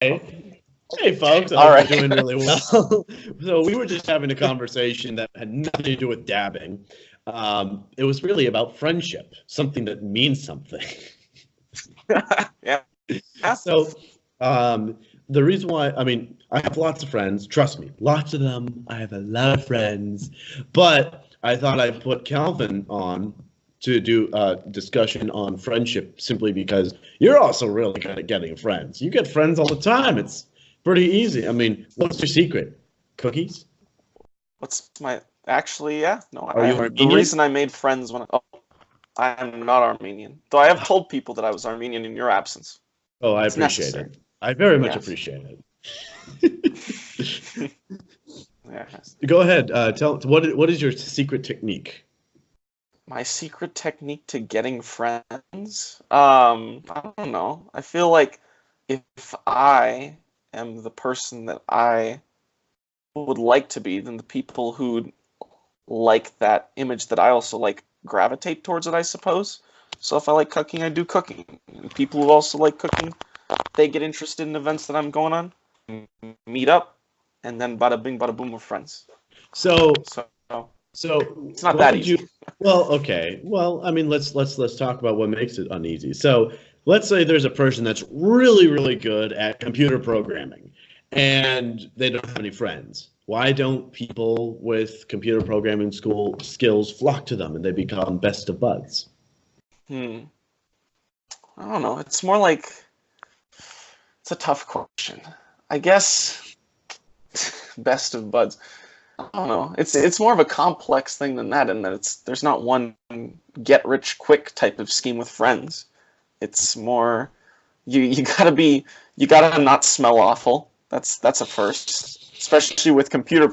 Hey, hey, folks. I All hope right. you're doing really well. So we were just having a conversation that had nothing to do with dabbing. It was really about friendship, something that means something. Yeah. So the reason why, I mean, I have lots of friends. Trust me, lots of them. I have a lot of friends. But I thought I'd put Calvin on to do a discussion on friendship simply because you're also really good at getting friends. You get friends all the time. It's pretty easy. I mean, what's your secret? Cookies? What's my actually? Yeah. No. Are you The Armenian? reason I made friends when I am not Armenian, though I have told people that I was Armenian in your absence. Oh, I It's appreciate necessary. it. I very much Yes. appreciate it. Yes. Go ahead. Tell what is your secret technique? My secret technique to getting friends? I don't know. I feel like if I am the person that I would like to be, then the people who like that image that I also like gravitate towards it, I suppose. So if I like cooking, I do cooking. And people who also like cooking, they get interested in events that I'm going on, meet up, and then bada bing, bada boom, we're friends. So So So, it's not what that would you? easy. Well, okay. Well, I mean, let's talk about what makes it uneasy. So, let's say there's a person that's really good at computer programming, and they don't have any friends. Why don't people with computer programming school skills flock to them and they become best of buds? Hmm. I don't know. It's more like it's a tough question. I guess best of buds. I don't know. It's more of a complex thing than that, in that there's not one get rich quick type of scheme with friends. It's more you gotta not smell awful. That's a first, especially with computer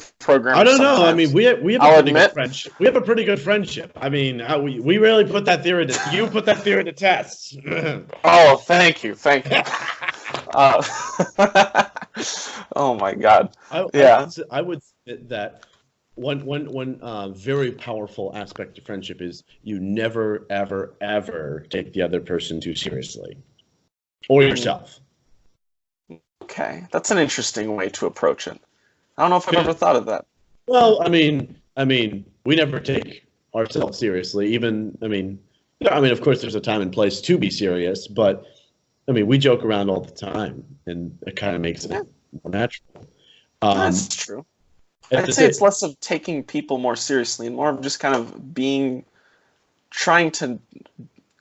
I programming. don't know. I mean, Sometimes we have a I'll pretty good admit. friendship. We have a pretty good friendship. I mean, we really put that theory to you put that theory to test. Oh, thank you. Uh, oh my God. Yeah. I would say that one very powerful aspect of friendship is you never ever take the other person too seriously or Hmm. yourself. Okay, that's an interesting way to approach it. I don't know if I've ever thought of that. Well, I mean, we never take ourselves seriously. Even, I mean, of course, there's a time and place to be serious, but I mean, we joke around all the time, and it kind of makes it Yeah, more natural. that's Um, true. at I'd the say same, it's less of taking people more seriously and more of just kind of trying to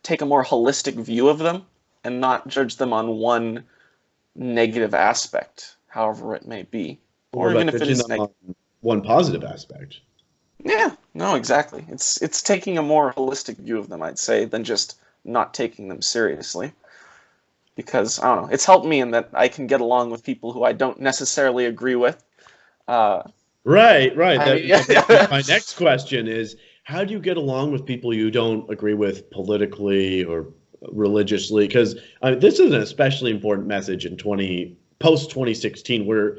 take a more holistic view of them and not judge them on one negative aspect, however it may be, what or even about if it judging is them on negative. one positive aspect? Yeah, no, exactly. It's taking a more holistic view of them, I'd say, than just not taking them seriously. Because I don't know, it's helped me in that I can get along with people who I don't necessarily agree with. Uh, Right, right. I mean, That brings me to yeah. my next question is how do you get along with people you don't agree with politically or religiously? Because this is an especially important message in 20 post 2016 where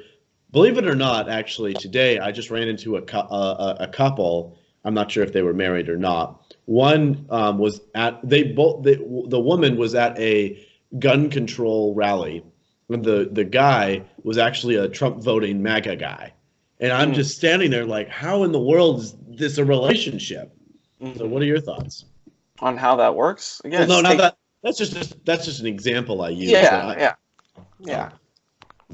believe it or not, actually today I just ran into a couple. I'm not sure if they were married or not. One was at the woman was at a gun control rally, and the guy was actually a Trump voting MAGA guy. And I'm Mm, just standing there like, how in the world is this a relationship? So, what hmm. are your thoughts? On how that works. Again, Well, no, it's not take. that. That's just an example I use, but Yeah, yeah, uh, yeah.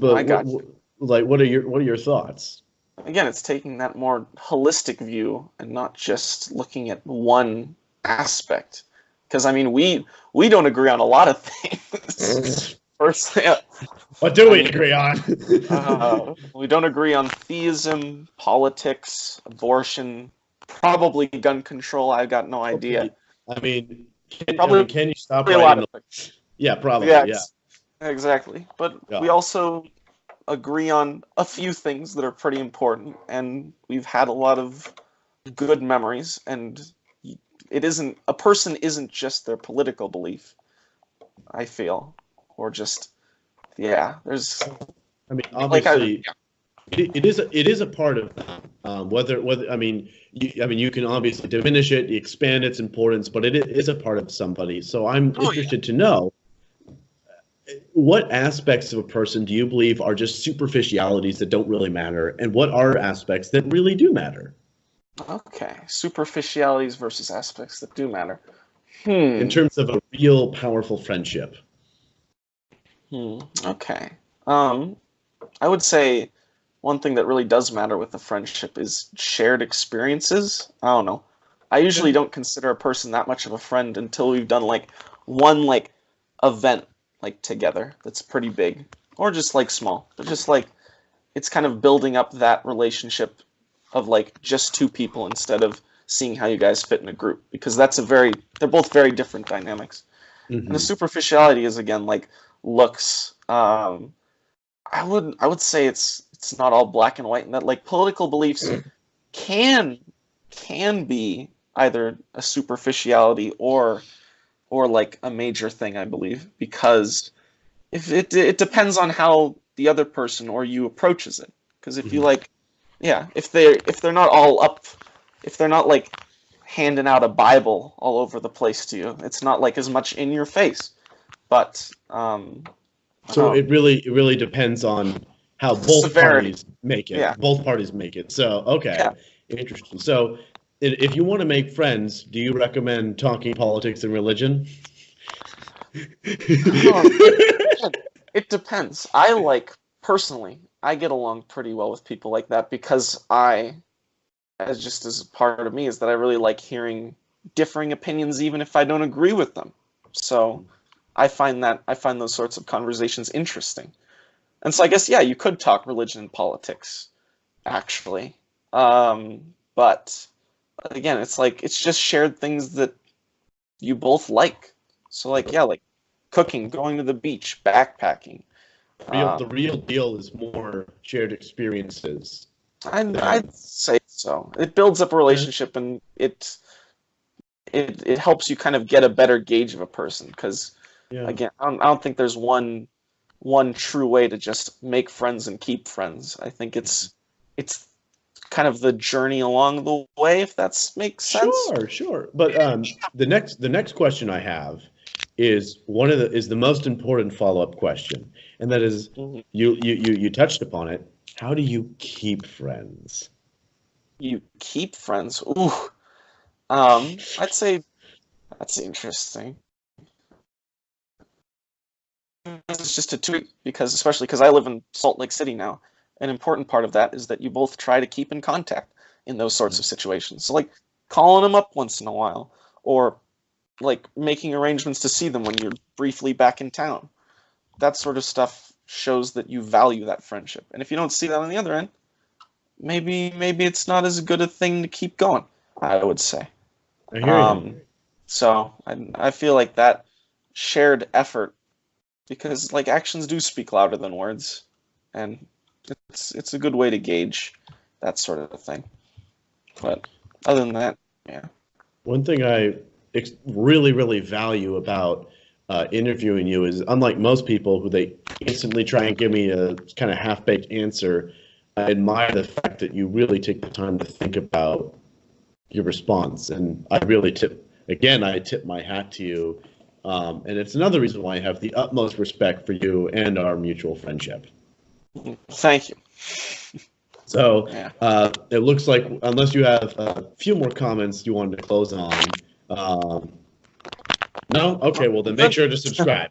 No, but I got you. like, what are your thoughts? Again, it's taking that more holistic view and not just looking at one aspect. Because I mean, we don't agree on a lot of things. First, What do I we mean, agree on? we don't agree on theism, politics, abortion, probably gun control. I got no idea. Okay, I mean, Probably can you stop a lot writing of the? things. Yeah, Yeah, probably. Yeah, exactly. But we yeah. also agree on a few things that are pretty important, and we've had a lot of good memories. And it isn't a person isn't just their political belief. I feel, or just yeah. There's I mean, like I obviously, it is a part of that. Whether I mean, you can obviously diminish it, expand its importance, but it is a part of somebody. So I'm oh yeah. interested to know what aspects of a person do you believe are just superficialities that don't really matter, and what are aspects that really do matter Okay, superficialities versus aspects that do matter. in Hmm. terms of a real powerful friendship? Okay. Um, I would say one thing that really does matter with a friendship is shared experiences. I don't know. I usually Okay. don't consider a person that much of a friend until we've done like one like event like together that's pretty big or just like small. But just like it's kind of building up that relationship of like just two people instead of seeing how you guys fit in a group because they're both very different dynamics. And the Hmm. superficiality is again like looks. I would say it's not all black and white, and that like political beliefs can can be either a superficiality or like a major thing, I believe, because if it depends on how the other person or you approaches it. Because if you Hmm. like, yeah, if they're not all up, if they're not like handing out a Bible all over the place to you, it's not like as much in your face. But I So don't know, it really depends on how the both severity. parties make Yeah, it. Both parties make it. So okay, yeah. interesting. So if you want to make friends, do you recommend talking politics and religion? Again, it depends. I like personally, I get along pretty well with people like that because as just as a part of me, is that I really like hearing differing opinions, even if I don't agree with them. So I find those sorts of conversations interesting. And so I guess yeah, you could talk religion and politics actually, but again, it's like it's just shared things that you both like. So like yeah, like cooking, going to the beach, backpacking. The Um, real deal is more shared experiences than I'd say so. It builds up a yeah, relationship and it helps you kind of get a better gauge of a person because yeah. again, I don't think there's one true way to just make friends and keep friends. I think it's kind of the journey along the way, if that makes sense. Sure, sure. But the next question I have is the most important follow-up question, and that is Mhm. you touched upon it. How do you keep friends? You keep friends. Ooh. I'd say that's interesting. It's just a tweet because especially because I live in Salt Lake City now, an important part of that is that you both try to keep in contact in those sorts of situations. So like calling them up once in a while or like making arrangements to see them when you're briefly back in town. That sort of stuff shows that you value that friendship. And if you don't see that on the other end, maybe it's not as good a thing to keep going, I would say. I hear you. Um, so I feel like that shared effort because like actions do speak louder than words, and it's a good way to gauge that sort of thing. But other than that, yeah. One thing I really, really value about interviewing you is, unlike most people who they instantly try and give me a kind of half-baked answer, I admire the fact that you really take the time to think about your response. And I tip my hat to you. And it's another reason why I have the utmost respect for you and our mutual friendship. Thank you. So Yeah. it looks like, unless you have a few more comments you wanted to close on, no? Okay, well then make Good. sure to subscribe.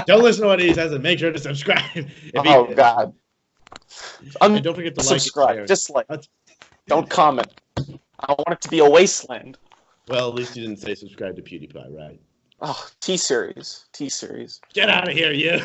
Don't listen to what he says and make sure to subscribe. If Oh he God. and don't forget to like and Unsubscribe. share. Dislike. Don't comment. I want it to be a wasteland. Well, at least you didn't say subscribe to PewDiePie, right? Oh, T series. T series. Get out of here, you.